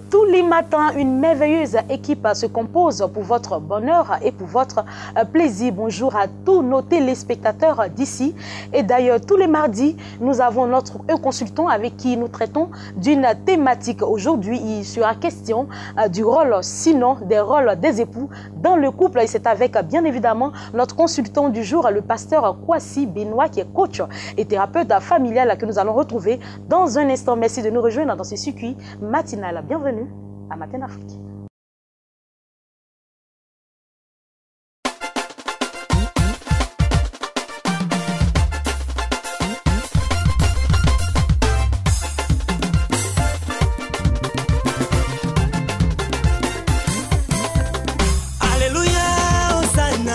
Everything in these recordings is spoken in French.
Tous les matins, une merveilleuse équipe se compose pour votre bonheur et pour votre plaisir. Bonjour à tous nos téléspectateurs d'ici. Et d'ailleurs, tous les mardis, nous avons notre consultant avec qui nous traitons d'une thématique. Aujourd'hui, il sera question du rôle, sinon des rôles des époux dans le couple. Et c'est avec, bien évidemment, notre consultant du jour, le pasteur Kwasi Benoît, qui est coach et thérapeute familial, que nous allons retrouver dans un instant. Merci de nous rejoindre dans ce circuit matinal. Bienvenue à Matin Afrique. Alléluia, Hosanna,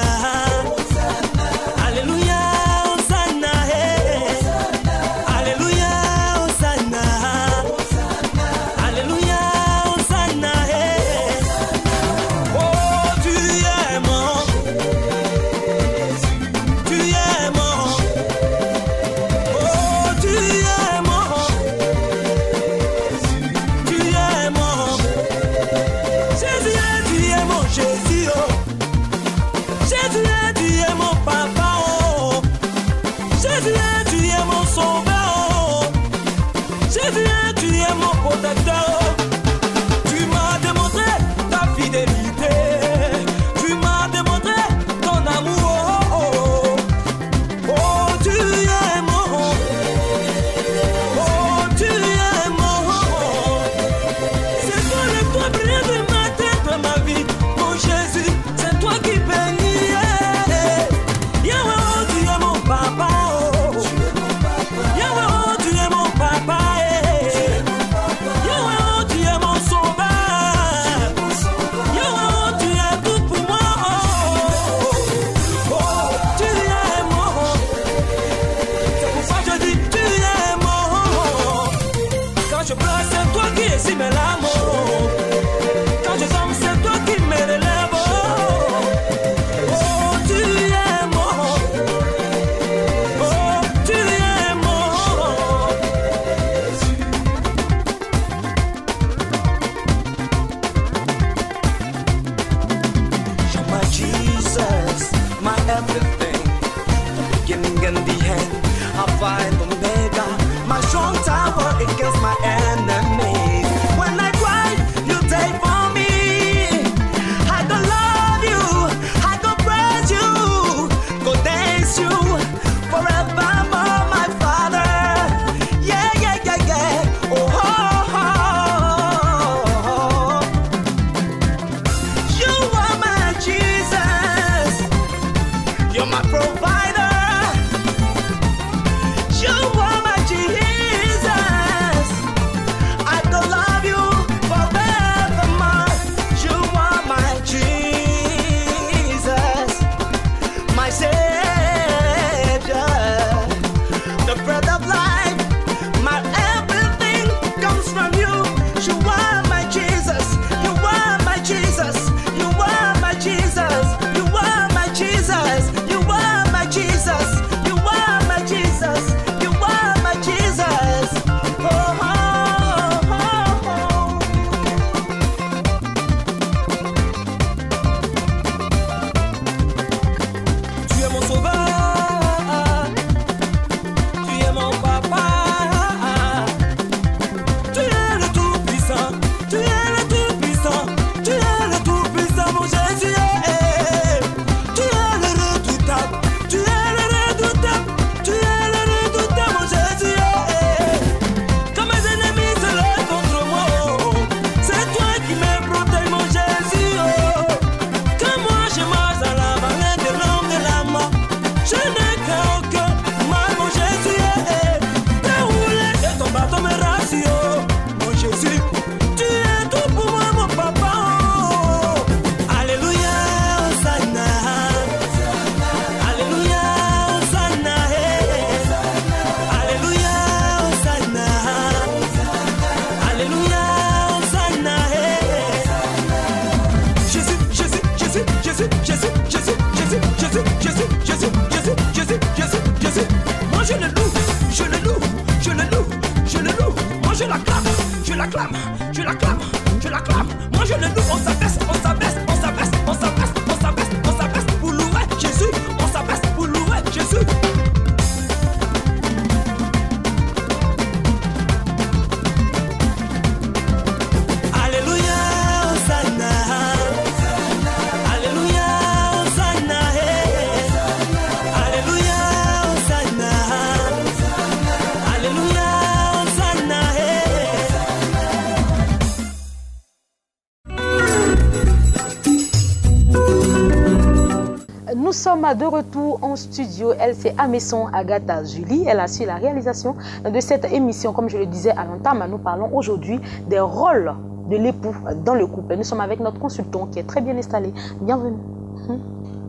sommes de retour en studio. Elle, c'est Amesson Agatha Julie. Elle assure la réalisation de cette émission. Comme je le disais à l'entame, nous parlons aujourd'hui des rôles de l'époux dans le couple. Nous sommes avec notre consultant qui est très bien installé. Bienvenue.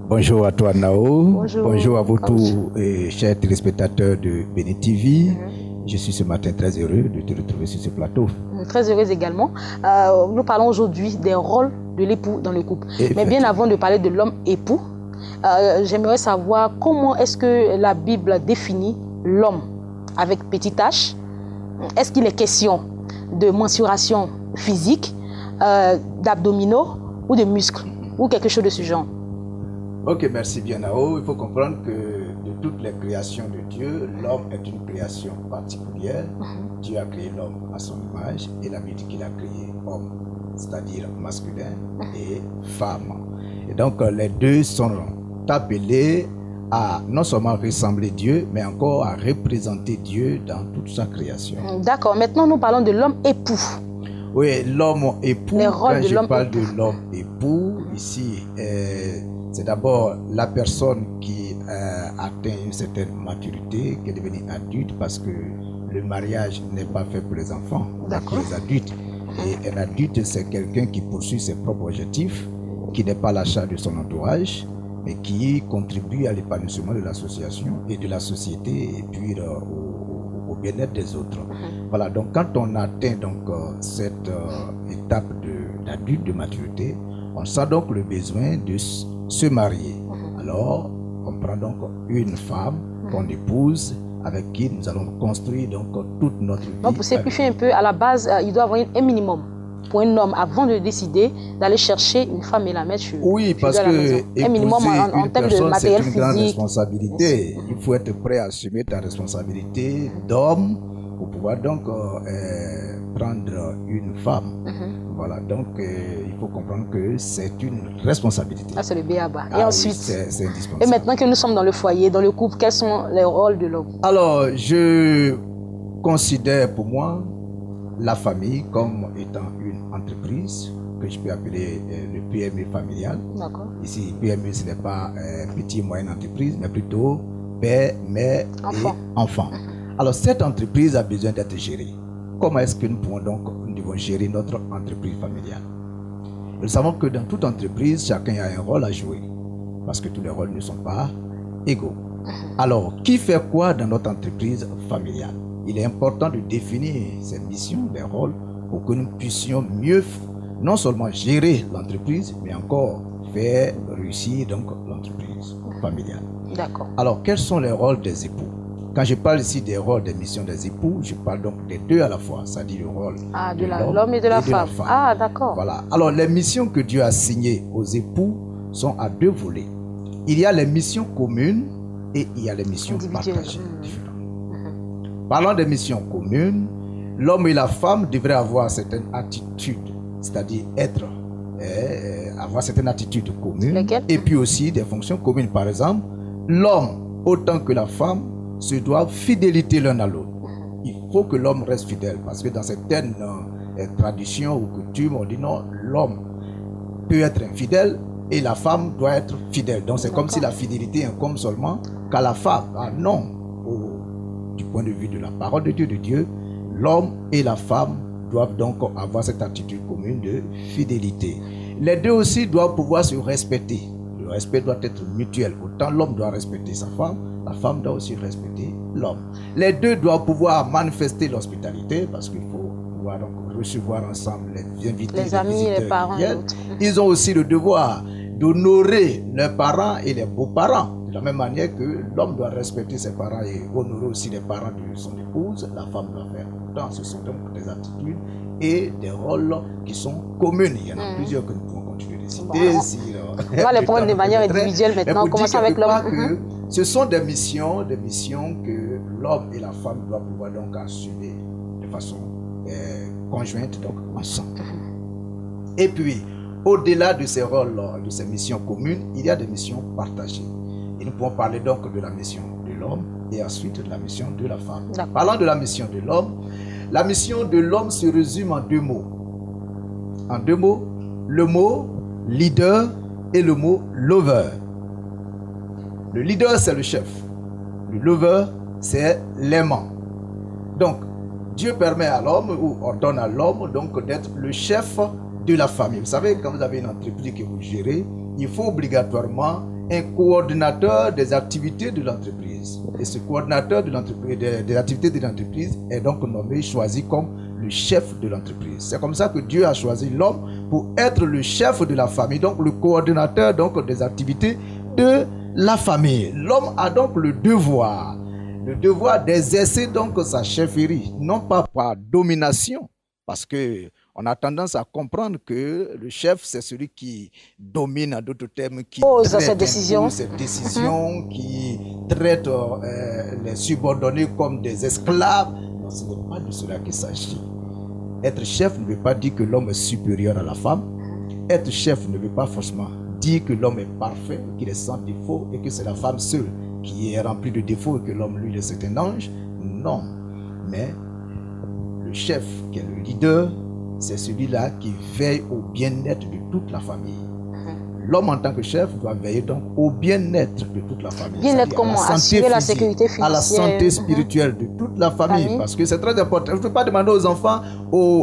Bonjour à toi Nao. Bonjour à vous tous, chers téléspectateurs de Béni TV. Je suis ce matin très heureux de te retrouver sur ce plateau. Très heureuse également. Nous parlons aujourd'hui des rôles de l'époux dans le couple. Mais bien avant de parler de l'homme époux, j'aimerais savoir comment est-ce que la Bible définit l'homme avec petit h. Est-ce qu'il est question de mensuration physique, d'abdominaux ou de muscles ou quelque chose de ce genre? Ok, merci bien Nao. Il faut comprendre que de toutes les créations de Dieu, l'homme est une création particulière. Dieu a créé l'homme à son image et la Bible dit qu'il a créé homme, c'est-à-dire masculin et femme. Et donc les deux sont appelés à non seulement ressembler Dieu, mais encore à représenter Dieu dans toute sa création. D'accord, maintenant nous parlons de l'homme époux. Oui, l'homme époux, quand je parle époux. De l'homme époux, ici, c'est d'abord la personne qui atteint une certaine maturité, qui est devenue adulte, parce que le mariage n'est pas fait pour les enfants, mais pour les adultes. Et un adulte, c'est quelqu'un qui poursuit ses propres objectifs, qui n'est pas la charge de son entourage, mais qui contribue à l'épanouissement de l'association et de la société, et puis au bien-être des autres. Voilà, donc quand on atteint donc cette étape d'adulte, de maturité, on sent donc le besoin de se marier. Alors, on prend donc une femme qu'on épouse, avec qui nous allons construire donc toute notre vie. Donc, pour simplifier un peu, à la base, il doit avoir un minimum pour un homme avant de décider d'aller chercher une femme et la mettre sur parce que un minimum en termes de matériel physique. C'est une grande responsabilité. Il faut être prêt à assumer ta responsabilité d'homme pour pouvoir donc prendre une femme. Voilà, donc il faut comprendre que c'est une responsabilité. Ah, c'est le béaba. Et ensuite, c'est indispensable. Et maintenant que nous sommes dans le foyer, dans le couple, quels sont les rôles de l'homme? Alors, je considère pour moi la famille comme étant une entreprise que je peux appeler le PME familial. Ici, PME, ce n'est pas petit et moyenne entreprise, mais plutôt père, mère et enfant. Alors, cette entreprise a besoin d'être gérée. Comment est-ce que nous devons gérer notre entreprise familiale? Nous savons que dans toute entreprise, chacun a un rôle à jouer, parce que tous les rôles ne sont pas égaux. Alors, qui fait quoi dans notre entreprise familiale? Il est important de définir ces missions, les rôles, pour que nous puissions mieux, non seulement gérer l'entreprise, mais encore faire réussir donc l'entreprise familiale. D'accord. Alors, quels sont les rôles des époux? Quand je parle ici des rôles, des missions des époux, je parle donc des deux à la fois, c'est-à-dire le rôle de l'homme et de la femme. Ah, d'accord. Voilà. Alors, les missions que Dieu a signées aux époux sont à deux volets. Il y a les missions communes et il y a les missions partagées. Parlant des missions communes, l'homme et la femme devraient avoir certaines attitudes, c'est-à-dire avoir certaines attitudes communes. Et puis aussi des fonctions communes. Par exemple, l'homme, autant que la femme, se doivent fidélité l'un à l'autre. Il faut que l'homme reste fidèle, parce que dans certaines traditions ou coutumes, on dit non, l'homme peut être infidèle et la femme doit être fidèle. Donc c'est comme si la fidélité incombe seulement qu'à la femme. Ah non, du point de vue de la parole de Dieu, l'homme et la femme doivent donc avoir cette attitude commune de fidélité. Les deux aussi doivent pouvoir se respecter. Le respect doit être mutuel. Autant l'homme doit respecter sa femme, la femme doit aussi respecter l'homme. Les deux doivent pouvoir manifester l'hospitalité, parce qu'il faut pouvoir donc recevoir ensemble les invités, les amis, les parents. Ils ont aussi le devoir d'honorer leurs parents et les beaux-parents. De la même manière que l'homme doit respecter ses parents et honorer aussi les parents de son épouse, la femme doit faire. Pourtant, ce sont donc des attitudes et des rôles qui sont communes. Il y en a plusieurs que nous pouvons continuer de citer. On va les prendre de manière individuelle maintenant. Commençons avec l'homme. Ce sont des missions que l'homme et la femme doivent pouvoir donc assumer de façon conjointe, donc ensemble. Et puis, au-delà de ces rôles, de ces missions communes, il y a des missions partagées. Et nous pouvons parler donc de la mission de l'homme et ensuite de la mission de la femme. Parlant de la mission de l'homme se résume en deux mots. En deux mots, le mot leader et le mot lover. Le leader, c'est le chef. Le lover, c'est l'aimant. Donc, Dieu permet à l'homme ou ordonne à l'homme donc d'être le chef de la famille. Vous savez, quand vous avez une entreprise que vous gérez, il faut obligatoirement un coordinateur des activités de l'entreprise. Et ce coordinateur de l'entreprise, des activités de l'entreprise est donc nommé, choisi comme le chef de l'entreprise. C'est comme ça que Dieu a choisi l'homme pour être le chef de la famille, donc le coordinateur donc des activités de la famille. L'homme a donc le devoir d'exercer donc sa chefferie, non pas par domination, parce que on a tendance à comprendre que le chef, c'est celui qui domine, en d'autres termes, qui pose cette décision, qui traite les subordonnés comme des esclaves. Non, ce n'est pas de cela qu'il s'agit. Être chef ne veut pas dire que l'homme est supérieur à la femme. Être chef ne veut pas forcément dire que l'homme est parfait, qu'il est sans défaut et que c'est la femme seule qui est remplie de défauts et que l'homme, lui, est un ange. Non. Mais le chef, qui est le leader, c'est celui-là qui veille au bien-être de toute la famille. L'homme en tant que chef doit veiller donc au bien-être de toute la famille. Bien-être comment? Assurer la sécurité financière. À la santé spirituelle de toute la famille. Parce que c'est très important. Je ne peux pas demander aux enfants,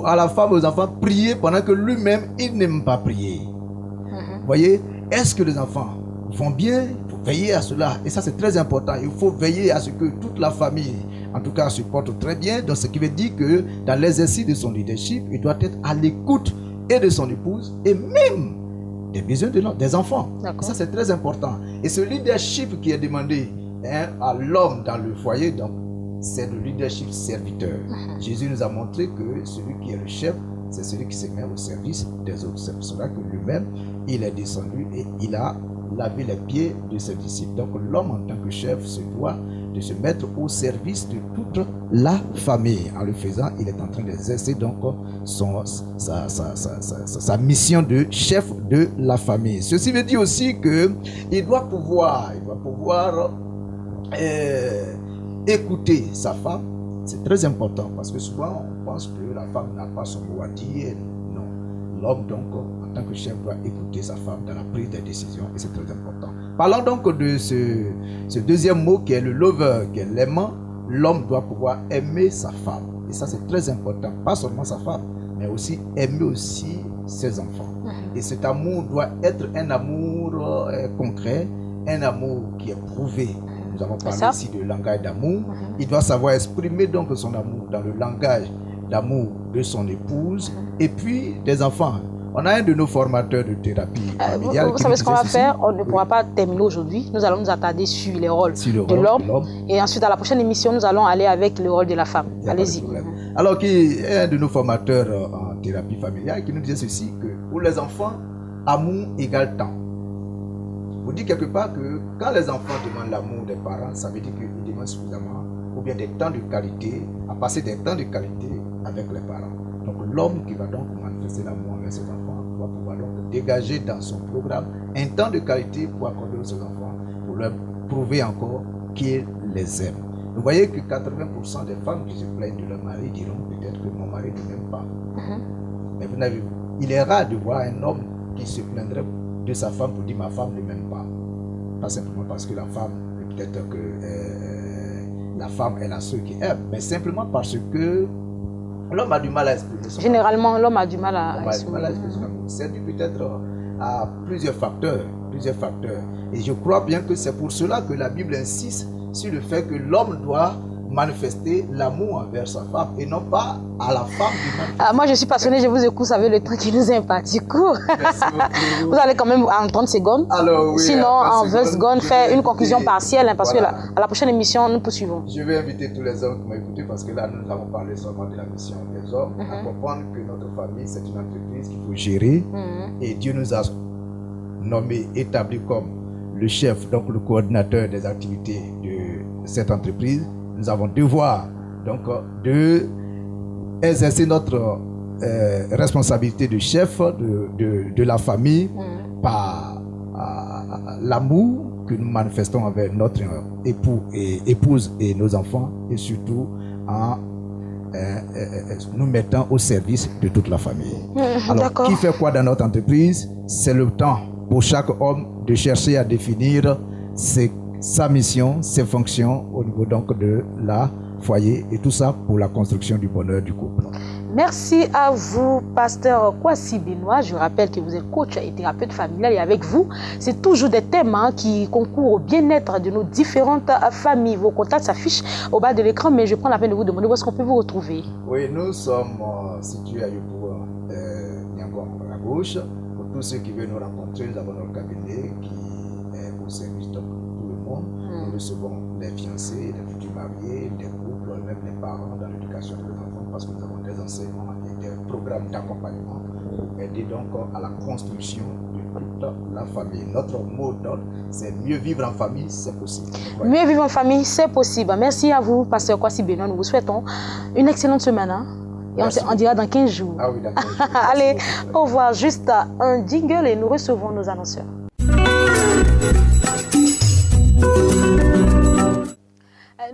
à la femme, aux enfants, prier pendant que lui-même, il n'aime pas prier. Vous voyez, est-ce que les enfants vont bien? Il faut veiller à cela. Et ça, c'est très important. Il faut veiller à ce que toute la famille, en tout cas, se porte très bien. Donc, ce qui veut dire que dans l'exercice de son leadership, il doit être à l'écoute et de son épouse et même des besoins des enfants. Ça, c'est très important. Et ce leadership qui est demandé à l'homme dans le foyer, donc, c'est le leadership serviteur. Jésus nous a montré que celui qui est le chef, c'est celui qui se met au service des autres. C'est pour cela que lui-même, il est descendu et il a lavé les pieds de ses disciples. Donc l'homme en tant que chef se doit de se mettre au service de toute la famille. En le faisant, il est en train d'exercer donc sa mission de chef de la famille. Ceci veut dire aussi qu'il doit pouvoir écouter sa femme. C'est très important parce que souvent on pense que la femme n'a pas son mot à dire. Non. L'homme donc en tant que chef doit écouter sa femme dans la prise des décisions et c'est très important. Parlons donc de ce deuxième mot qui est le lover, qui est l'aimant. L'homme doit pouvoir aimer sa femme. Et ça c'est très important. Pas seulement sa femme, mais aussi aimer aussi ses enfants. Et cet amour doit être un amour concret, un amour qui est prouvé. Nous avons parlé ici de langage d'amour. Il doit savoir exprimer donc son amour dans le langage d'amour de son épouse et puis des enfants. On a un de nos formateurs de thérapie familiale. Vous savez ce qu'on va faire? On ne pourra pas terminer aujourd'hui. Nous allons nous attarder sur les rôles de l'homme. Et ensuite, à la prochaine émission, nous allons aller avec le rôle de la femme. Allez-y. Alors, qui est un de nos formateurs en thérapie familiale qui nous disait ceci, que pour les enfants, amour égale temps. Vous dites quelque part que quand les enfants demandent l'amour des parents, ça veut dire qu'ils demandent suffisamment ou bien des temps de qualité, à passer des temps de qualité avec les parents. Donc l'homme qui va donc manifester l'amour avec ses enfants va pouvoir donc dégager dans son programme un temps de qualité pour accorder aux ses enfants, pour leur prouver encore qu'il les aime. Vous voyez que 80% des femmes qui se plaignent de leur mari diront peut-être que mon mari ne m'aime pas. Mais vous n'avez, il est rare de voir un homme qui se plaindrait de sa femme pour dire ma femme ne m'aime pas. Pas simplement parce que la femme, peut-être que la femme est la seule qui aime, mais simplement parce que l'homme a du mal à exprimer son amour. Généralement, l'homme a du mal à exprimer. C'est dû peut-être à plusieurs facteurs. Et je crois bien que c'est pour cela que la Bible insiste sur le fait que l'homme doit manifester l'amour envers sa femme et non pas à la femme du même. Moi je suis passionnée, je vous écoute, vous savez le temps qui nous est imparti court. Vous allez quand même en 30 secondes. Alors, oui, sinon en 20 secondes faire une conclusion partielle parce que à la prochaine émission nous poursuivons. Je vais inviter tous les hommes qui m'ont écouté parce que là nous avons parlé seulement de la mission des hommes, à comprendre que notre famille c'est une entreprise qu'il faut gérer et Dieu nous a nommé, établi comme le chef, donc le coordinateur des activités de cette entreprise. Nous avons devoir donc de exercer notre responsabilité de chef de la famille par l'amour que nous manifestons envers notre époux et épouse et nos enfants et surtout en nous mettant au service de toute la famille. Alors, qui fait quoi dans notre entreprise? C'est le temps pour chaque homme de chercher à définir sa mission, ses fonctions au niveau donc de la foyer et tout ça pour la construction du bonheur du couple. Merci à vous, pasteur Kwasi Benoît. Je rappelle que vous êtes coach et thérapeute familial et avec vous, c'est toujours des thèmes qui concourent au bien-être de nos différentes familles. Vos contacts s'affichent au bas de l'écran, mais je prends la peine de vous demander où est-ce qu'on peut vous retrouver. Oui, nous sommes situés à Yopouwa, à gauche. Pour tous ceux qui veulent nous rencontrer, nous avons notre cabinet qui est au service de tout le monde. Nous recevons les fiancés, les futurs mariés, les couples, même les parents dans l'éducation de leurs enfants parce que nous avons des enseignements et des programmes d'accompagnement pour aider donc à la construction de toute la famille. Notre mot d'ordre, c'est mieux vivre en famille, c'est possible. Mieux vivre en famille, c'est possible. Merci à vous, pasteur Kwasi Benoît. Nous vous souhaitons une excellente semaine. Et on dira dans 15 jours. Ah oui, d'accord. Allez, au revoir. Juste un jingle et nous recevons nos annonceurs.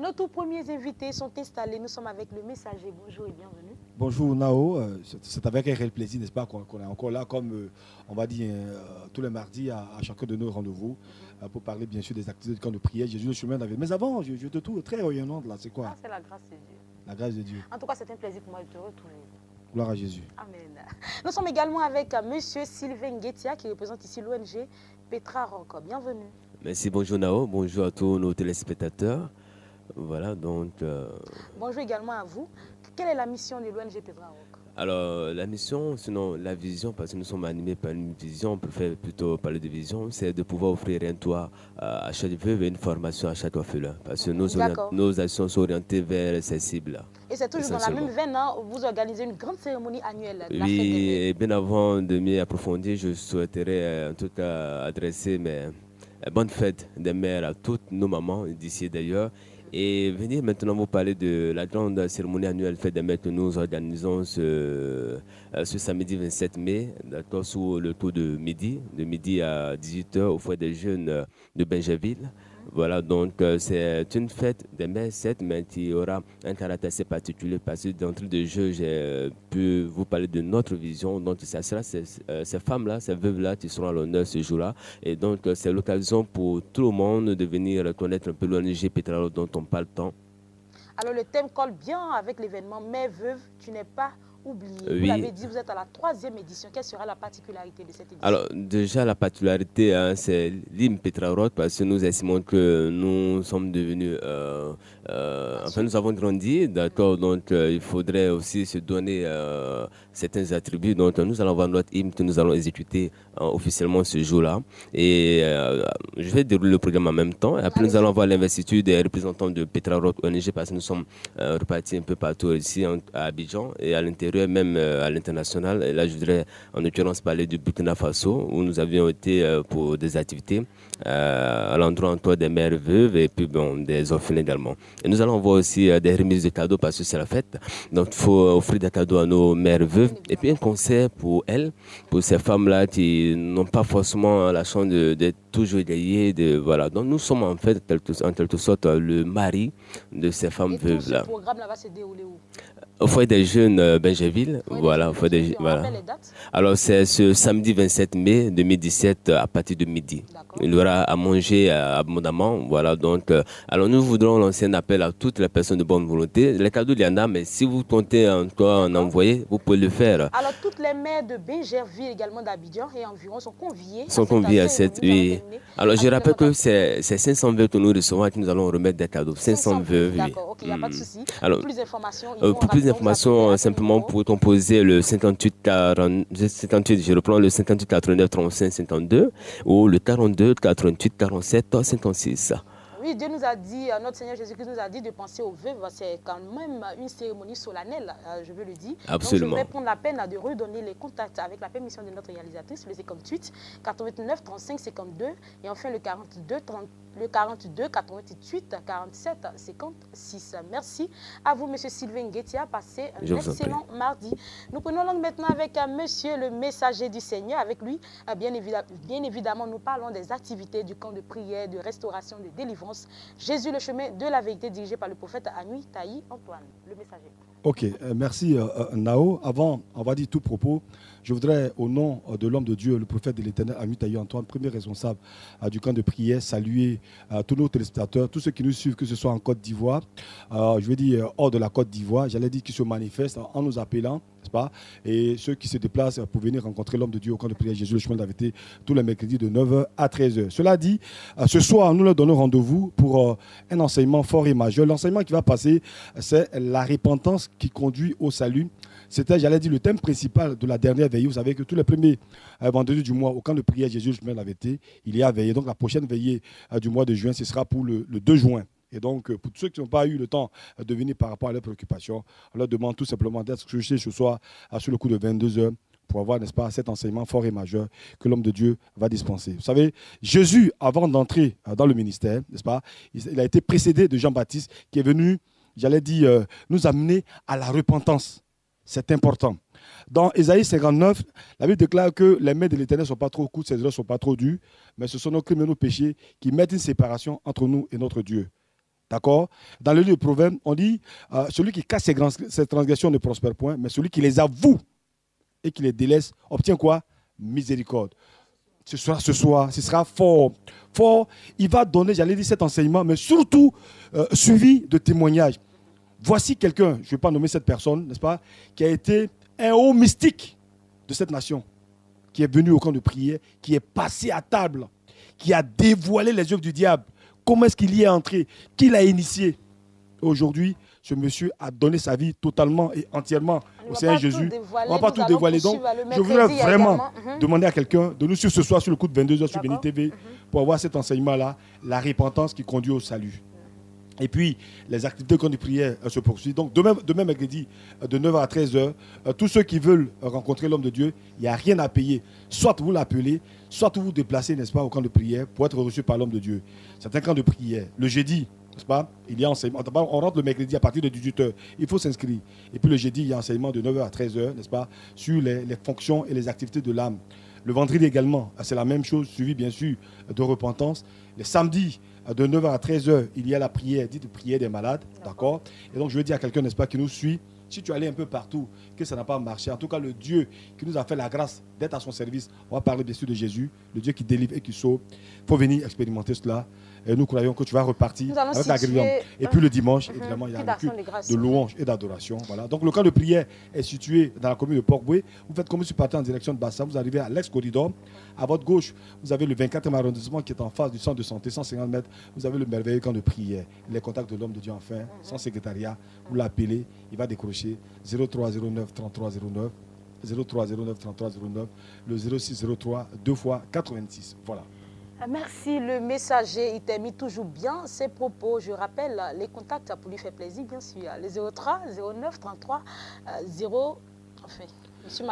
Nos tout premiers invités sont installés. Nous sommes avec le messager. Bonjour et bienvenue. Bonjour Nao. C'est avec un réel plaisir, n'est-ce pas, qu'on est encore là, comme on va dire tous les mardis à chacun de nos rendez-vous pour parler bien sûr des activités du camp de prière. Jésus le chemin d'Avec. Mais avant, je te trouve très rayonnante là. C'est quoi? C'est la grâce de Dieu. La grâce de Dieu. En tout cas, c'est un plaisir pour moi de te retrouver. Gloire à Jésus. Amen. Nous sommes également avec monsieur Sylvain Nguetia qui représente ici l'ONG Petra Rock. Bienvenue. Merci, bonjour Nao. Bonjour à tous nos téléspectateurs. Voilà, donc... Bonjour également à vous. Quelle est la mission de l'ONG Petra Rock? Alors, la mission, sinon la vision, parce que nous sommes animés par une vision, on peut faire plutôt parler de vision, c'est de pouvoir offrir un toit à chaque veuve et une formation à chaque orphelin. Parce que nos actions sont orientées vers ces cibles-là. Et c'est toujours dans la même veine, hein, vous organisez une grande cérémonie annuelle. Oui, et bien avant de m'y approfondir, je souhaiterais en tout cas adresser mes bonnes fêtes des mères à toutes nos mamans, d'ici d'ailleurs. Et venir maintenant vous parler de la grande cérémonie annuelle Fête des Mères que nous organisons ce samedi 27 mai, sous le taux de midi à 18 h au foyer des jeunes de Benjaville. Voilà, donc c'est une fête des mères, certes, mais qui aura un caractère assez particulier parce que d'entrée de jeu, j'ai pu vous parler de notre vision. Donc, ça sera ces femmes-là, ces veuves-là qui seront à l'honneur ce jour-là. Et donc, c'est l'occasion pour tout le monde de venir connaître un peu l'ONG Petra Rock dont on parle tant. Alors, le thème colle bien avec l'événement Mère veuve, tu n'es pas oublié. Oui. Vous l'avez dit, vous êtes à la 3e édition. Quelle sera la particularité de cette édition? Alors, déjà, la particularité, hein, c'est l'hymne Petra Rock parce que nous estimons que nous sommes devenus... enfin, nous avons grandi, d'accord, donc il faudrait aussi se donner certains attributs. Donc, nous allons avoir notre hymne que nous allons exécuter officiellement ce jour-là. Et je vais dérouler le programme en même temps. Et après, nous allons avoir l'investiture des représentants de Petra Rock ONG parce que nous sommes repartis un peu partout ici à Abidjan et à l'intérieur, même à l'international. Et là, je voudrais en l'occurrence parler du Burkina Faso où nous avions été pour des activités à l'endroit des mères veuves et puis bon, des orphelins également. Et nous allons voir aussi des remises de cadeaux parce que c'est la fête. Donc, il faut offrir des cadeaux à nos mères veuves et puis un conseil pour elles, pour ces femmes-là qui n'ont pas forcément la chance d'être toujours égayées. Voilà. Donc, nous sommes en fait en quelque sorte le mari de ces femmes veuves-là. Ce programme-là va se dérouler où? Au foyer des jeunes Benjaville, voilà, au foyer des, voilà. Les dates? Alors c'est ce samedi 27 mai 2017 à partir de midi. Il y aura à manger abondamment, voilà. Donc, alors nous voudrons lancer un appel à toutes les personnes de bonne volonté. Les cadeaux il y en a, mais si vous comptez encore en envoyer, vous pouvez le faire. Alors toutes les mères de Benjerville également d'Abidjan et environ sont conviées. À cette, oui. Alors je rappelle que c'est 500 veuves que nous recevons et que nous allons remettre des cadeaux. 500 veuves, oui. D'accord, ok, il n'y a pas de souci. Alors, plus d'informations, simplement pour composer le 58, je reprends le 58 89 35 52 ou le 42 88 47 56. Oui, Dieu nous a dit, notre Seigneur Jésus-Christ nous a dit de penser aux veuves. C'est quand même une cérémonie solennelle, je veux le dire. Absolument. Donc, je vais prendre la peine de redonner les contacts avec la permission de notre réalisatrice, le 58 89 35 52 et enfin le 42 88 47 56. Merci à vous, Monsieur Sylvain Nguetia. Passez un excellent mardi. Nous prenons langue maintenant avec Monsieur le messager du Seigneur. Avec lui, bien évidemment, nous parlons des activités du camp de prière, de restauration, de délivrance. Jésus, le chemin de la vérité, dirigé par le prophète Anui Taï Antoine, le messager. Ok, merci Nao. Avant, on va dire tout propos, je voudrais, au nom de l'homme de Dieu, le prophète de l'Éternel, Anui Taï Antoine, premier responsable du camp de prière, saluer tous nos téléspectateurs, tous ceux qui nous suivent, que ce soit en Côte d'Ivoire, je veux dire hors de la Côte d'Ivoire, j'allais dire qui se manifestent en nous appelant, n'est-ce pas? Et ceux qui se déplacent pour venir rencontrer l'homme de Dieu au camp de prière Jésus, le chemin de la vérité, tous les mercredis de 9h à 13h. Cela dit, ce soir, nous leur donnons rendez-vous pour un enseignement fort et majeur. L'enseignement qui va passer, c'est la repentance qui conduit au salut. C'était, j'allais dire, le thème principal de la dernière veillée. Vous savez que tous les premiers vendredis du mois, au camp de prière Jésus, le chemin de la vérité, il y a veillé. Donc la prochaine veillée du mois de juin, ce sera pour le 2 juin. Et donc, pour ceux qui n'ont pas eu le temps de venir par rapport à leurs préoccupations, on leur demande tout simplement d'être couchés ce soir sur le coup de 22h pour avoir, n'est-ce pas, cet enseignement fort et majeur que l'homme de Dieu va dispenser. Vous savez, Jésus, avant d'entrer dans le ministère, n'est-ce pas, il a été précédé de Jean-Baptiste qui est venu, j'allais dire, nous amener à la repentance. C'est important. Dans Ésaïe 59, la Bible déclare que les mains de l'Éternel ne sont pas trop courtes, ses heures ne sont pas trop dures, mais ce sont nos crimes et nos péchés qui mettent une séparation entre nous et notre Dieu. D'accord? Dans le livre de Proverbes, on dit celui qui cache ses transgressions ne prospère point, mais celui qui les avoue et qui les délaisse obtient quoi? Miséricorde. Ce sera fort. Fort, il va donner, j'allais dire, cet enseignement, mais surtout suivi de témoignages. Voici quelqu'un, je ne vais pas nommer cette personne, n'est-ce pas, qui a été un haut mystique de cette nation, qui est venu au camp de prière, qui est passé à table, qui a dévoilé les œuvres du diable. Comment est-ce qu'il y est entré? Qui l'a initié? Aujourd'hui, ce monsieur a donné sa vie totalement et entièrement au Seigneur Jésus. On ne va pas tout dévoiler. Donc, je voudrais vraiment demander à quelqu'un de nous suivre ce soir sur le coup de 22h sur Béni TV pour avoir cet enseignement-là, la repentance qui conduit au salut. Et puis, les activités qu'on de prière se poursuivent. Donc, demain mercredi, de 9h à 13h, tous ceux qui veulent rencontrer l'homme de Dieu, il n'y a rien à payer. Soit vous l'appelez, soit vous vous déplacez, n'est-ce pas, au camp de prière pour être reçu par l'homme de Dieu. C'est un camp de prière. Le jeudi, n'est-ce pas, il y a enseignement. On rentre le mercredi à partir de 18h. Il faut s'inscrire. Et puis le jeudi, il y a enseignement de 9h à 13h, n'est-ce pas, sur les fonctions et les activités de l'âme. Le vendredi également, c'est la même chose, suivi bien sûr de repentance. Le samedi, de 9h à 13h, il y a la prière, dite prière des malades, d'accord? Et donc je veux dire à quelqu'un, n'est-ce pas, qui nous suit, si tu allais un peu partout, que ça n'a pas marché, en tout cas le Dieu qui nous a fait la grâce d'être à son service, on va parler bien sûr de Jésus, le Dieu qui délivre et qui sauve. Il faut venir expérimenter cela. Et nous croyons que tu vas repartir avec l'agrément. Et puis le dimanche, évidemment, il y a un culte de louange et d'adoration. Voilà. Donc le camp de prière est situé dans la commune de Port-Boué. Vous faites comme si vous partez en direction de Bassa, vous arrivez à l'ex-corridor. À votre gauche, vous avez le 24e arrondissement qui est en face du centre de santé, 150 mètres. Vous avez le merveilleux camp de prière. Les contacts de l'homme de Dieu, enfin, sans secrétariat. Vous l'appelez, il va décrocher 0309 3309, 0309 3309, le 0603 2 fois 86. Voilà. Merci, le messager, il t'a mis toujours bien ses propos. Je rappelle les contacts pour lui faire plaisir, bien sûr. Les 03 09 33 0... Enfin,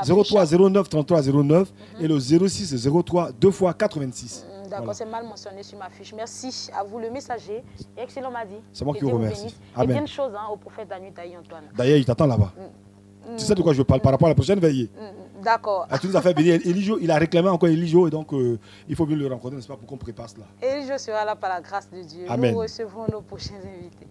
03 09 33 09 et le 06 03 2 fois 86. D'accord, voilà. C'est mal mentionné sur ma fiche. Merci à vous, le messager. Et excellent m'a dit. C'est moi qui vous remercie. Amen. Et bien de choses au prophète Daniel Antoine. D'ailleurs, il t'attend là-bas. Tu sais de quoi je parle par rapport à la prochaine veillée. D'accord. Tu nous as fait venir Elijo, il a réclamé encore Elijo et donc il faut venir le rencontrer, n'est-ce pas, pour qu'on prépare cela. Elijo sera là par la grâce de Dieu. Amen. Nous recevrons nos prochains invités.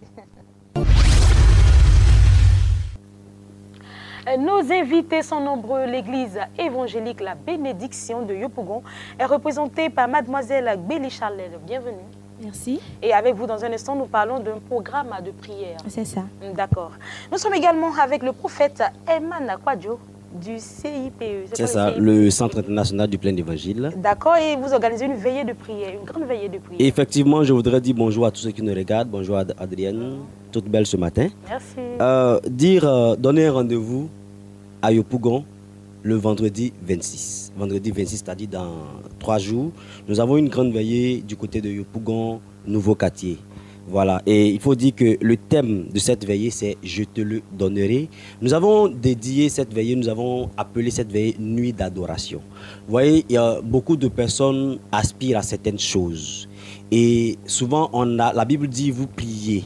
Nos invités sont nombreux. L'église évangélique La Bénédiction de Yopougon est représentée par mademoiselle Béli Charlel. Bienvenue. Merci. Et avec vous, dans un instant, nous parlons d'un programme de prière. C'est ça. D'accord. Nous sommes également avec le prophète Herman Kwadjo du CIPE. C'est ça, le Centre international du plein d'évangile. D'accord, et vous organisez une veillée de prière, une grande veillée de prière. Et effectivement, je voudrais dire bonjour à tous ceux qui nous regardent. Bonjour à Adrienne, toute belle ce matin. Merci. Donner un rendez-vous à Yopougon le vendredi 26. Vendredi 26, c'est-à-dire dans 3 jours. Nous avons une grande veillée du côté de Yopougon, Nouveau Quartier. Voilà, et il faut dire que le thème de cette veillée, c'est « Je te le donnerai ». Nous avons dédié cette veillée, nous avons appelé cette veillée « Nuit d'adoration ». Vous voyez, il y a beaucoup de personnes qui aspirent à certaines choses. Et souvent, la Bible dit « Vous priez,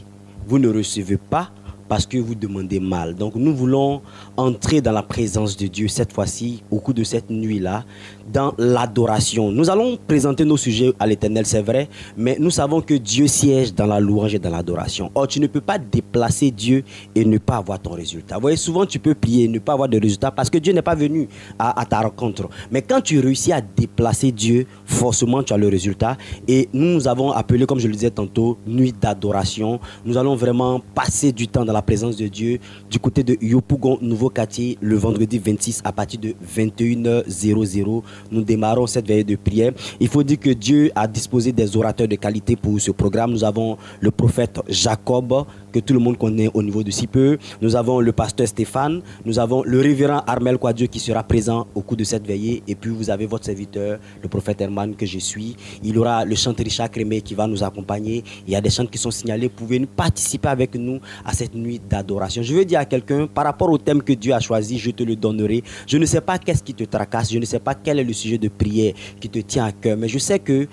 vous ne recevez pas ». parce que vous demandez mal. Donc nous voulons entrer dans la présence de Dieu cette fois-ci, au cours de cette nuit-là, dans l'adoration. Nous allons présenter nos sujets à l'Éternel, c'est vrai, mais nous savons que Dieu siège dans la louange et dans l'adoration. Or, tu ne peux pas déplacer Dieu et ne pas avoir ton résultat. Vous voyez, souvent tu peux prier et ne pas avoir de résultat parce que Dieu n'est pas venu à ta rencontre. Mais quand tu réussis à déplacer Dieu, forcément tu as le résultat. Et nous avons appelé, comme je le disais tantôt, nuit d'adoration. Nous allons vraiment passer du temps dans la présence de Dieu du côté de Yopougon, Nouveau Quartier, le vendredi 26 à partir de 21h00. Nous démarrons cette veillée de prière. Il faut dire que Dieu a disposé des orateurs de qualité pour ce programme. Nous avons le prophète Jacob, que tout le monde connaît au niveau de Sipeu. Nous avons le pasteur Stéphane. Nous avons le révérend Armel Kouadio qui sera présent au cours de cette veillée. Et puis vous avez votre serviteur, le prophète Herman, que je suis. Il y aura le chanteur Richard Crémé qui va nous accompagner. Il y a des chants qui sont signalés. Pouvez participer avec nous à cette nuit d'adoration. Je veux dire à quelqu'un, par rapport au thème que Dieu a choisi, je te le donnerai. Je ne sais pas qu'est-ce qui te tracasse. Je ne sais pas quel est le sujet de prière qui te tient à cœur. Mais je sais que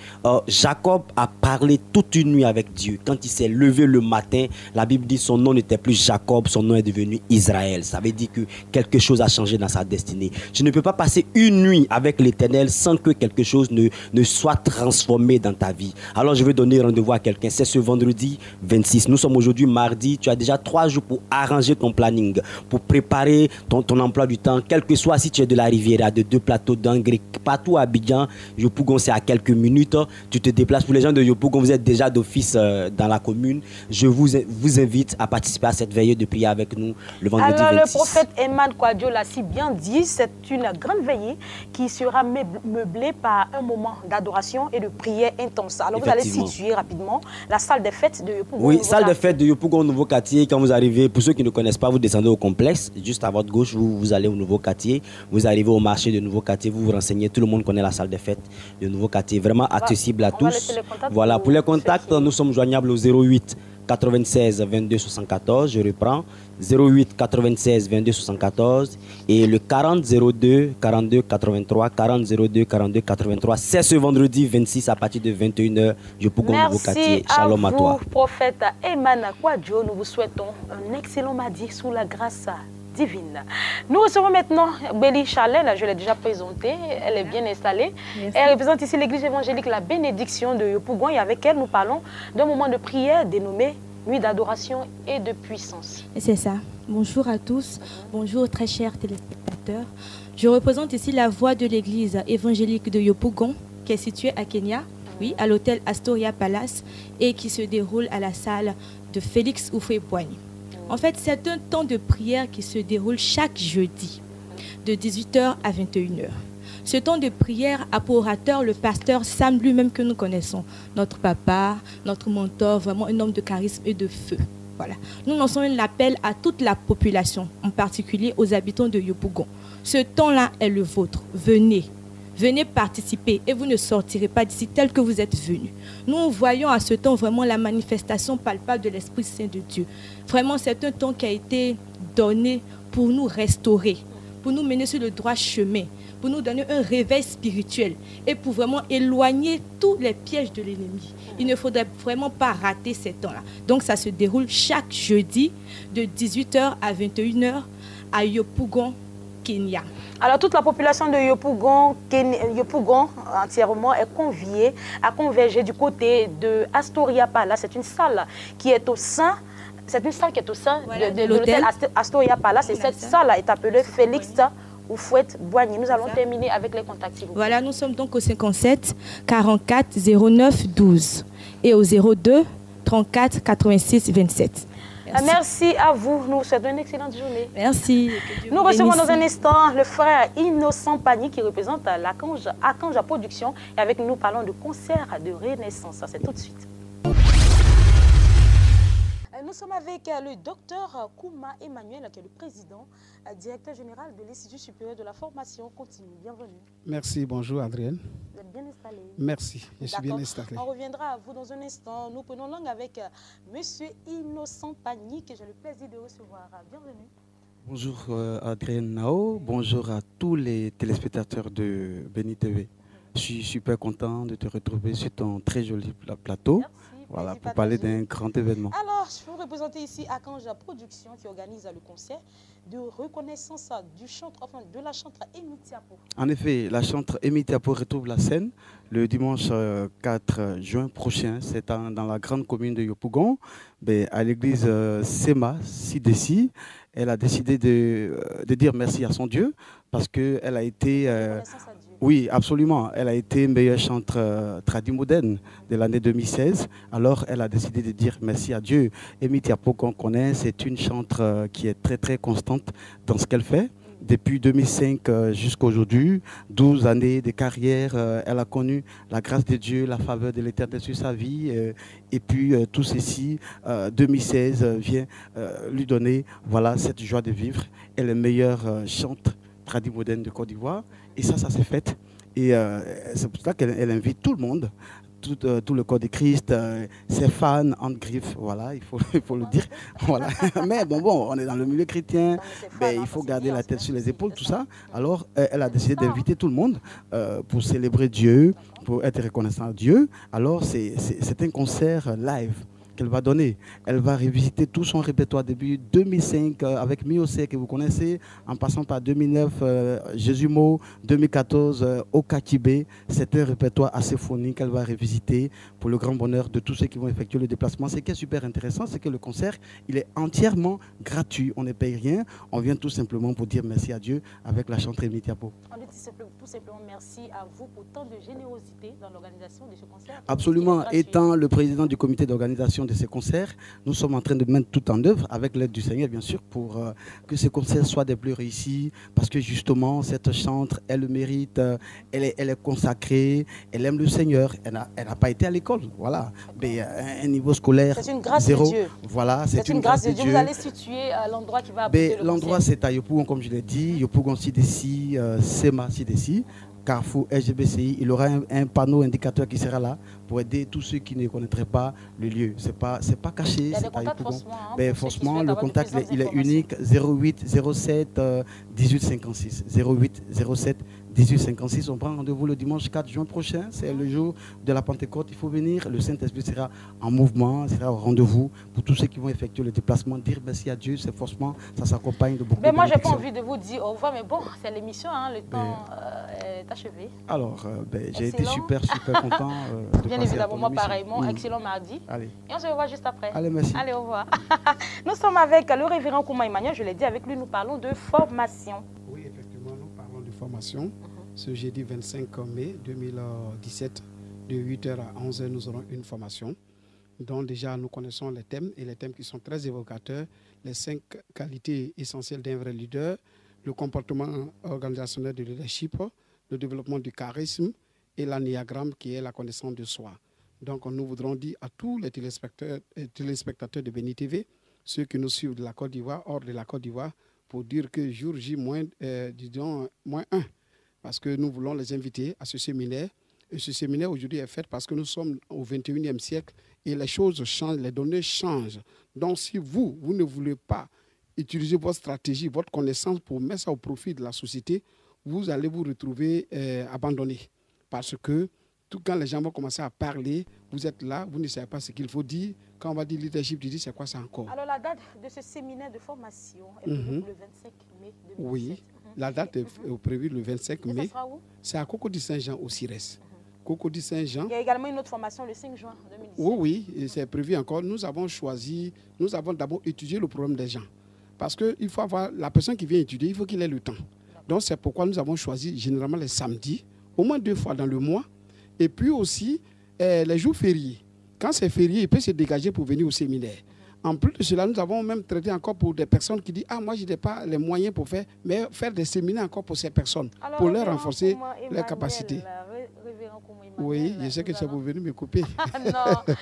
Jacob a parlé toute une nuit avec Dieu. Quand il s'est levé le matin, la Bible dit son nom n'était plus Jacob, son nom est devenu Israël. Ça veut dire que quelque chose a changé dans sa destinée. Je ne peux pas passer une nuit avec l'Éternel sans que quelque chose ne soit transformé dans ta vie. Alors je vais donner rendez-vous à quelqu'un. C'est ce vendredi 26. Nous sommes aujourd'hui mardi. Tu as déjà 3 jours pour arranger ton planning, pour préparer ton emploi du temps, quel que soit si tu es de la Riviera, de 2 plateaux d'engrais, partout à Abidjan. Yopougon, c'est à quelques minutes. Tu te déplaces. Pour les gens de Yopougon, vous êtes déjà d'office dans la commune. Je vous invite à participer à cette veillée de prière avec nous le vendredi 26. Alors le prophète Herman Kouadio l'a si bien dit, c'est une grande veillée qui sera meublée par un moment d'adoration et de prière intense. Alors vous allez situer rapidement la salle des fêtes de Yopougon. Oui, salle des fêtes de Yopougon, Nouveau Quartier. Quand vous arrivez, pour ceux qui ne connaissent pas, vous descendez au complexe. Juste à votre gauche, vous allez au Nouveau Quartier. Vous arrivez au marché de Nouveau Quartier, vous vous renseignez. Tout le monde connaît la salle des fêtes de Nouveau Quartier. Vraiment accessible à tous. Voilà, pour les contacts, nous sommes joignables au 08 96 22 74, je reprends, 08 96 22 74 et le 40 02 42 83, 40 02 42 83. C'est ce vendredi 26 à partir de 21h, Yopougon, Nouveau Quartier. Shalom à toi. Prophète Herman Kouadio, nous vous souhaitons un excellent mardi sous la grâce divine. Nous recevons maintenant Béli Charlène, je l'ai déjà présentée, elle est bien installée. Merci. Elle représente ici l'église évangélique La Bénédiction de Yopougon et avec elle nous parlons d'un moment de prière dénommé Nuit d'adoration et de puissance. C'est ça. Bonjour à tous, bonjour très chers téléspectateurs. Je représente ici la voix de l'église évangélique de Yopougon qui est située à Kenya, oui, à l'hôtel Astoria Palace et qui se déroule à la salle de Félix Houphouët-Boigny. En fait, c'est un temps de prière qui se déroule chaque jeudi, de 18h à 21h. Ce temps de prière a pour orateur le pasteur Sam lui-même que nous connaissons, notre papa, notre mentor, vraiment un homme de charisme et de feu. Voilà. Nous lançons un appel à toute la population, en particulier aux habitants de Yopougon. Ce temps-là est le vôtre. Venez. Venez participer et vous ne sortirez pas d'ici tel que vous êtes venus. Nous voyons à ce temps vraiment la manifestation palpable de l'Esprit Saint de Dieu. Vraiment, c'est un temps qui a été donné pour nous restaurer, pour nous mener sur le droit chemin, pour nous donner un réveil spirituel et pour vraiment éloigner tous les pièges de l'ennemi. Il ne faudrait vraiment pas rater ces temps-là. Donc, ça se déroule chaque jeudi de 18h à 21h à Yopougon, Kenya. Alors, toute la population de Yopougon, entièrement est conviée à converger du côté de Astoria Palace. C'est une salle qui est au sein voilà, de l'hôtel Astoria Palace. Et cette salle est appelée Félix Houphouët-Boigny. Nous allons terminer avec les contacts, s'il vous plaît. Voilà, nous sommes donc au 57 44 09 12 et au 02 34 86 27. Merci à vous. Nous vous souhaitons une excellente journée. Merci. Nous recevons dans un instant le frère Innocent Pagny qui représente Archange Production. Et avec nous, nous parlons de concert de renaissance. C'est tout de suite. Nous sommes avec le docteur Kouma Emmanuel, qui est le président, directeur général de l'Institut supérieur de la formation continue. Bienvenue. Merci, bonjour Adrienne. Vous êtes bien installé. Merci, je suis bien installé. On reviendra à vous dans un instant. Nous prenons langue avec monsieur Innocent Pagny, que j'ai le plaisir de recevoir. Bienvenue. Bonjour Adrienne Nao, bonjour à tous les téléspectateurs de Béni TV. Je suis super content de te retrouver sur ton très joli plateau. Merci. Voilà, pour parler d'un grand événement. Alors, je vous représentez ici Archange Production qui organise le concert de reconnaissance du chantre, enfin de la chantre Amy Tiapo. En effet, la chantre Amy Tiapo retrouve la scène le dimanche 4 juin prochain. C'est dans la grande commune de Yopougon, à l'église Sema Sidessi. Elle a décidé de dire merci à son Dieu parce qu'elle a été... oui, absolument. Elle a été meilleure chantre tradie moderne de l'année 2016. Alors, elle a décidé de dire merci à Dieu. Amy Tiapo, qu'on connaît, c'est une chantre qui est très, très constante dans ce qu'elle fait. Depuis 2005 jusqu'à aujourd'hui, 12 années de carrière, elle a connu la grâce de Dieu, la faveur de l'Éternel sur sa vie. Et puis, tout ceci, 2016 vient lui donner cette joie de vivre. Elle est meilleure chantre tradie moderne de Côte d'Ivoire. Et ça s'est fait. Et c'est pour ça qu'elle invite tout le monde, tout le corps de Christ, ses fans en griffe, voilà, il faut le dire. Voilà. Mais bon, on est dans le milieu chrétien, il faut garder la tête sur les épaules, tout ça. Alors, elle a décidé d'inviter tout le monde pour célébrer Dieu, pour être reconnaissant à Dieu. Alors, c'est un concert live qu'elle va donner. Elle va revisiter tout son répertoire depuis 2005 avec Miosé que vous connaissez, en passant par 2009 Jésus-Mo, 2014 Okatibé. C'est un répertoire assez phonique qu'elle va revisiter pour le grand bonheur de tous ceux qui vont effectuer le déplacement. Ce qui est super intéressant, c'est que le concert, il est entièrement gratuit. On ne paye rien. On vient tout simplement pour dire merci à Dieu avec la chanteuse Amy Tiapo. On dit tout simplement merci à vous pour tant de générosité dans l'organisation de ce concert. Absolument. Étant le président du comité d'organisation de ces concerts, nous sommes en train de mettre tout en œuvre avec l'aide du Seigneur, bien sûr, pour que ces concerts soient des plus réussis, parce que justement, cette chantre, elle le mérite, elle est consacrée, elle aime le Seigneur, elle n'a pas été à l'école, voilà, mais un niveau scolaire c'est une grâce zéro. De Dieu. Voilà, c'est une grâce de Dieu. Vous allez situer l'endroit qui va abriter le l'endroit, c'est à Yopougon, comme je l'ai dit, Yopougon Sidessi, Sema Sidessi, Carrefour SGBCI. Il y aura un panneau indicateur qui sera là pour aider tous ceux qui ne connaîtraient pas le lieu. C'est pas caché. Il y a des contacts forcément, le contact il est unique, 08 07 18 56. 08 07 18 56. On prend rendez-vous le dimanche 4 juin prochain. C'est le jour de la Pentecôte. Il faut venir. Le Saint-Esprit sera en mouvement, sera au rendez-vous pour tous ceux qui vont effectuer le déplacement. Dire merci à Dieu, c'est forcément, ça s'accompagne de beaucoup de moi, j'ai pas envie de vous dire au revoir, mais bon, c'est l'émission, le temps est achevé. Alors, j'ai été super content. Bien évidemment, moi pareillement. Excellent mardi. Allez. Et on se revoit juste après. Allez, merci. Allez, au revoir. Nous sommes avec le révérend Kouma Emmanuel. Je l'ai dit, avec lui, nous parlons de formation. Oui, effectivement, nous parlons de formation. Ce jeudi 25 mai 2017, de 8h à 11h, nous aurons une formation dont déjà nous connaissons les thèmes, et les thèmes qui sont très évocateurs, les 5 qualités essentielles d'un vrai leader, le comportement organisationnel du leadership, le développement du charisme et l'aniagramme qui est la connaissance de soi. Donc nous voudrons dire à tous les téléspectateurs de Béni TV, ceux qui nous suivent de la Côte d'Ivoire, hors de la Côte d'Ivoire, pour dire que jour J -1, parce que nous voulons les inviter à ce séminaire. Et ce séminaire aujourd'hui est fait parce que nous sommes au 21e siècle et les choses changent, les données changent. Donc si vous ne voulez pas utiliser votre stratégie, votre connaissance pour mettre ça au profit de la société, vous allez vous retrouver abandonné. Parce que quand les gens vont commencer à parler, vous êtes là, vous ne savez pas ce qu'il faut dire. Quand on va dire leadership, tu dis c'est quoi ça encore? Alors la date de ce séminaire de formation est prévue le 25 mai 2017. Oui, la date est prévue le 25 mai. Ça sera où? C'est à Cocody-Saint-Jean au CIRES. Cocody-Saint-Jean. Il y a également une autre formation le 5 juin 2017. Oui, c'est prévu encore. Nous avons d'abord étudié le problème des gens. Parce qu'il faut avoir, la personne qui vient étudier, il faut qu'il ait le temps. Donc c'est pourquoi nous avons choisi généralement les samedis, au moins 2 fois dans le mois. Et puis aussi les jours fériés. Quand c'est férié, il peut se dégager pour venir au séminaire. En plus de cela, nous avons même traité encore pour des personnes qui disent « Ah, moi, je n'ai pas les moyens pour faire, mais faire des séminaires encore pour ces personnes, alors, pour leur renforcer leurs capacités. » Oui, je sais que ça vous venir me couper. Non,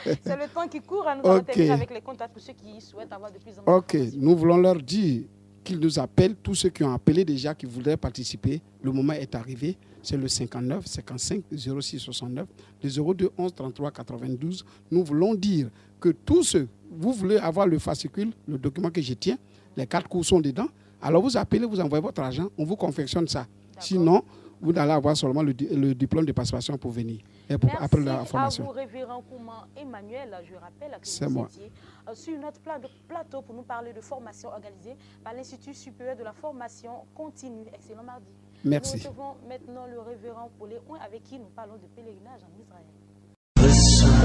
c'est le temps qui court. Nous allons terminer avec les contacts pour ceux qui souhaitent avoir de plus en plus Ok, nous voulons leur dire qu'ils nous appellent, tous ceux qui ont appelé déjà, qui voudraient participer. Le moment est arrivé. C'est le 59 55 06 69, le 02 11 33 92. Nous voulons dire que tous ceux, vous voulez avoir le fascicule, le document que je tiens, les 4 cours sont dedans. Alors vous appelez, vous envoyez votre argent, on vous confectionne ça. Sinon, vous n'allez avoir seulement le diplôme de participation pour venir. après la formation. Merci à vous, révérend Kouman Emmanuel. Je rappelle que vous étiez sur notre plateau pour nous parler de formation organisée par l'Institut supérieur de la formation continue. Excellent mardi. Merci. Nous recevons maintenant le révérend Poléon avec qui nous parlons de pèlerinage en Israël.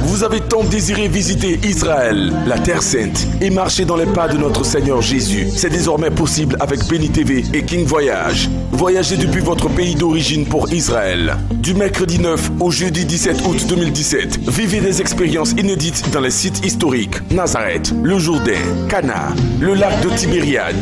Vous avez tant désiré visiter Israël, la Terre Sainte, et marcher dans les pas de notre Seigneur Jésus. C'est désormais possible avec Béni TV et King Voyage. Voyagez depuis votre pays d'origine pour Israël. Du mercredi 9 au jeudi 17 août 2017, vivez des expériences inédites dans les sites historiques. Nazareth, le Jourdain, Cana, le lac de Tibériade,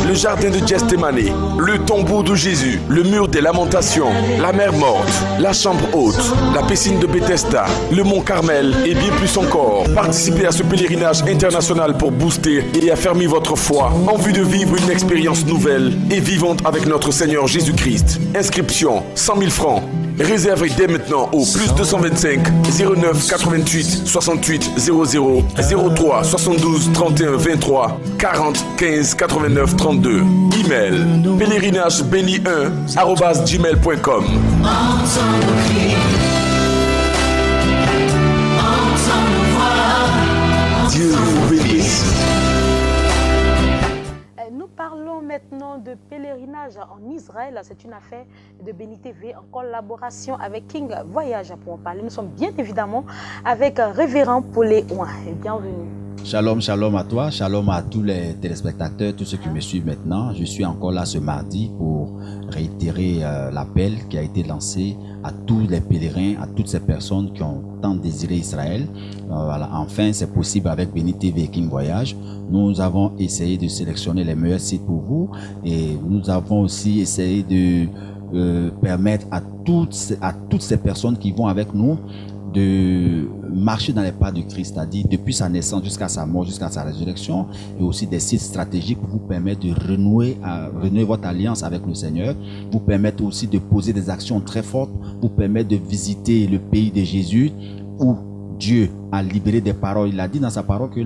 le jardin de Gethsémani, le tombeau de Jésus, le mur des lamentations, la mer morte, la chambre haute, la piscine de Bethesda, le mont Carmel et bien plus encore. Participez à ce pèlerinage international pour booster et affermir votre foi en vue de vivre une expérience nouvelle et vivante avec notre Seigneur Jésus-Christ. Inscription 100 000 francs. Réservez dès maintenant au plus 225 09 88 68 00 03 72 31 23 40 15 89 32. Email pèlerinage-béni1@gmail.com. Dieu vous bénisse. Nous parlons maintenant de pèlerinage en Israël. C'est une affaire de Béni TV en collaboration avec King Voyage. Pour en parler, nous sommes bien évidemment avec révérend Poléon. Bienvenue. Shalom, shalom à toi, shalom à tous les téléspectateurs, tous ceux qui me suivent maintenant. Je suis encore là ce mardi pour réitérer l'appel qui a été lancé à tous les pèlerins, à toutes ces personnes qui ont tant désiré Israël. Voilà, enfin, c'est possible avec Béni TV et King Voyage. Nous avons essayé de sélectionner les meilleurs sites pour vous et nous avons aussi essayé de permettre à toutes ces personnes qui vont avec nous de marcher dans les pas de Christ, c'est-à-dire depuis sa naissance jusqu'à sa mort, jusqu'à sa résurrection, et aussi des sites stratégiques pour vous permettre de renouer votre alliance avec le Seigneur, vous permettre aussi de poser des actions très fortes, vous permettre de visiter le pays de Jésus où Dieu a libéré des paroles. Il a dit dans sa parole que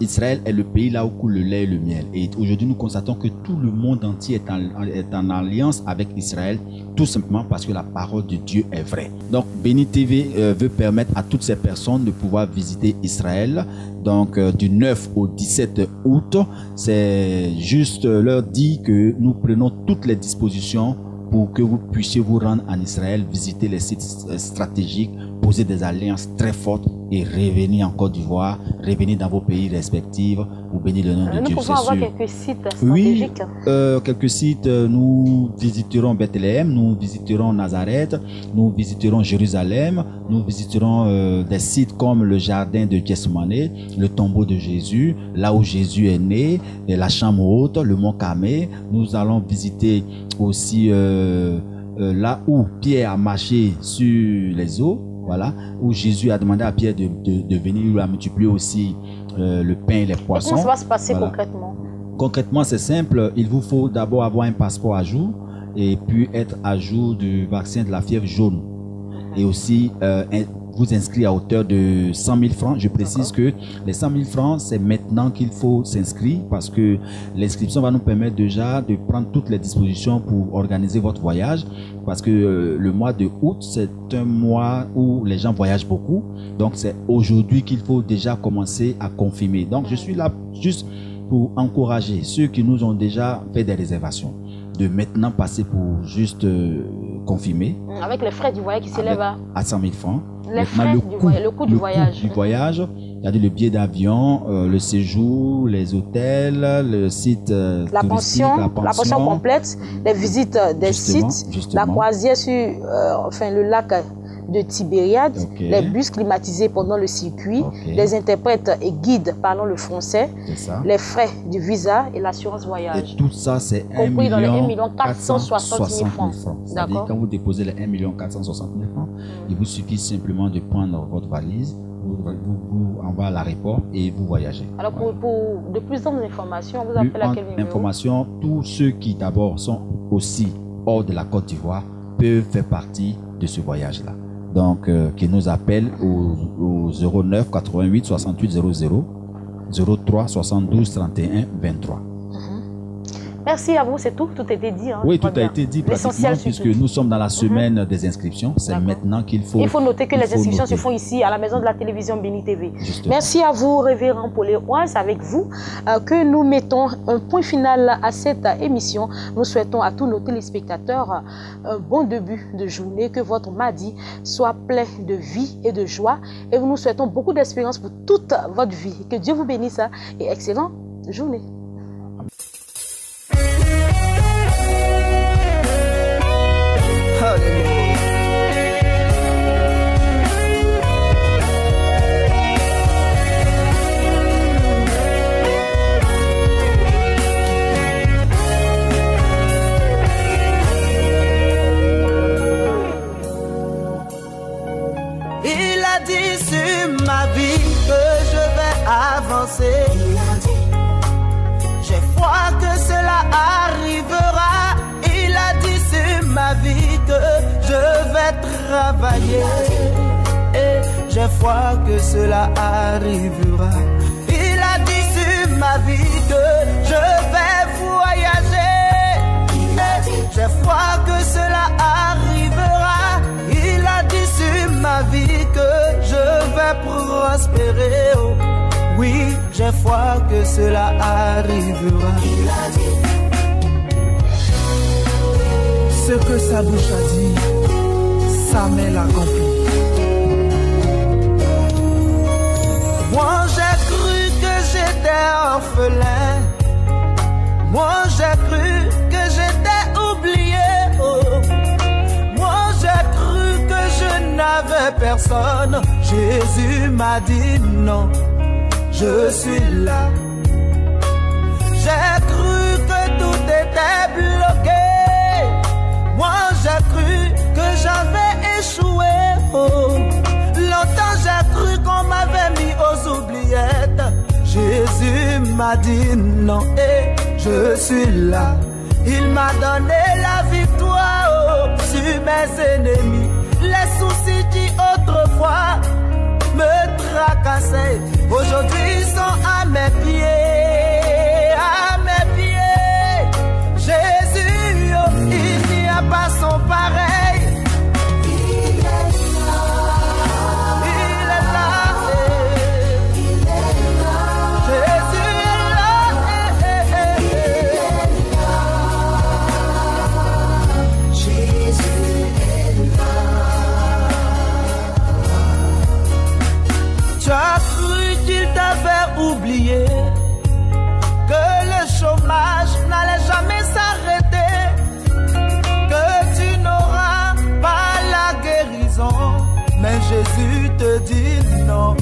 Israël est le pays là où coule le lait et le miel. Et aujourd'hui, nous constatons que tout le monde entier est en alliance avec Israël, tout simplement parce que la parole de Dieu est vraie. Donc, Béni TV veut permettre à toutes ces personnes de pouvoir visiter Israël. Donc, du 9 au 17 août, c'est juste leur dire que nous prenons toutes les dispositions pour que vous puissiez vous rendre en Israël, visiter les sites stratégiques, poser des alliances très fortes et revenir en Côte d'Ivoire, revenir dans vos pays respectifs pour bénir le nom de Dieu. Nous pouvons avoir quelques sites stratégiques. Oui, quelques sites. Nous visiterons Bethléem, nous visiterons Nazareth, nous visiterons Jérusalem, nous visiterons des sites comme le jardin de Gethsémani, le tombeau de Jésus, là où Jésus est né, et la chambre haute, le mont Carmel. Nous allons visiter aussi là où Pierre a marché sur les eaux. Voilà, où Jésus a demandé à Pierre de venir, il a multiplié aussi le pain et les poissons. Comment ça va se passer concrètement? Concrètement, c'est simple. Il vous faut d'abord avoir un passeport à jour et puis être à jour du vaccin de la fièvre jaune. Et aussi vous inscrire à hauteur de 100 000 francs. Je précise que les 100 000 francs, c'est maintenant qu'il faut s'inscrire parce que l'inscription va nous permettre déjà de prendre toutes les dispositions pour organiser votre voyage. Parce que le mois de août, c'est un mois où les gens voyagent beaucoup. Donc, c'est aujourd'hui qu'il faut déjà commencer à confirmer. Donc, je suis là juste pour encourager ceux qui nous ont déjà fait des réservations de maintenant passer pour juste confirmer. Avec les frais du voyage qui s'élèvent à 100 000 francs. Les frais le coût du voyage. C'est-à-dire le billet d'avion, le séjour, les hôtels, le site la pension complète, les visites des sites, la croisière sur le lac de Tibériade, les bus climatisés pendant le circuit, les interprètes et guides parlant le français, les frais du visa et l'assurance voyage. Et tout ça, c'est compris dans les 1 460 000 francs. C'est-à-dire quand vous déposez les 1 460 000 francs, il vous suffit simplement de prendre votre valise, vous envoyez à l'aéroport et vous voyagez. Alors pour de plus d'informations, vous appelez à quel numéro? Informations, tous ceux qui d'abord sont aussi hors de la Côte d'Ivoire peuvent faire partie de ce voyage-là. Donc, qui nous appellent au 09 88 68 00 03 72 31 23. Merci à vous, c'est tout. Tout a été dit. Hein, oui, tout a été dit pratiquement, puisque nous sommes dans la semaine des inscriptions. C'est maintenant qu'il faut... Il faut noter que les inscriptions se font ici, à la maison de la télévision Béni TV. Justement. Merci à vous, révérend Pauléois. C'est avec vous que nous mettons un point final à cette émission. Nous souhaitons à tous nos téléspectateurs un bon début de journée, que votre mardi soit plein de vie et de joie. Et nous souhaitons beaucoup d'espérance pour toute votre vie. Que Dieu vous bénisse et excellente journée. Il a dit sur ma vie que je vais avancer. J'ai foi que cela arrivera. Il a dit sur ma vie que je vais travailler. Et j'ai foi que cela arrivera. Il a dit sur ma vie que je vais voyager. J'ai foi que cela arrivera. Il a dit sur ma vie que je vais prospérer. Oh, oui, j'ai foi que cela arrivera. Il a dit ce que sa bouche a dit, sa main l'accomplit. Moi j'ai cru que j'étais orphelin. Moi j'ai cru que j'étais oublié. Oh. Moi j'ai cru que je n'avais personne. Jésus m'a dit non, je suis là. J'ai cru que tout était bloqué. Moi j'ai cru que j'avais échoué. Oh. Longtemps j'ai cru qu'on m'avait mis aux oubliettes. Jésus m'a dit non et je suis là. Il m'a donné la victoire oh, sur mes ennemis. Les soucis qui autrefois me tracassaient, aujourd'hui sont à mes pieds. À mes pieds. Jésus, oh, il n'y a pas son pareil. Tu as cru qu'il t'avait oublié, que le chômage n'allait jamais s'arrêter, que tu n'auras pas la guérison. Mais Jésus te dit non,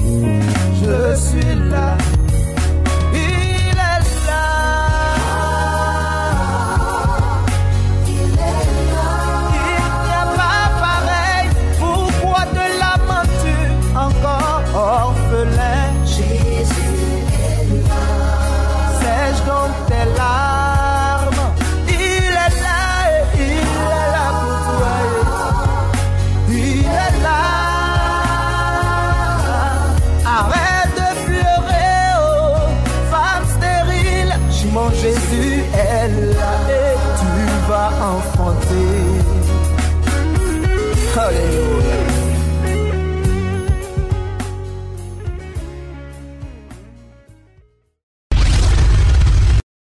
je suis là. Il est là. Il est là. Il n'y a pas pareil. Pourquoi te lamentes-tu encore? Orphelin, Jésus est là. Sèche donc tes larmes. Il est là et il est là pour toi. Il est là. Arrête de pleurer, oh, femme stérile. Mon Jésus est là.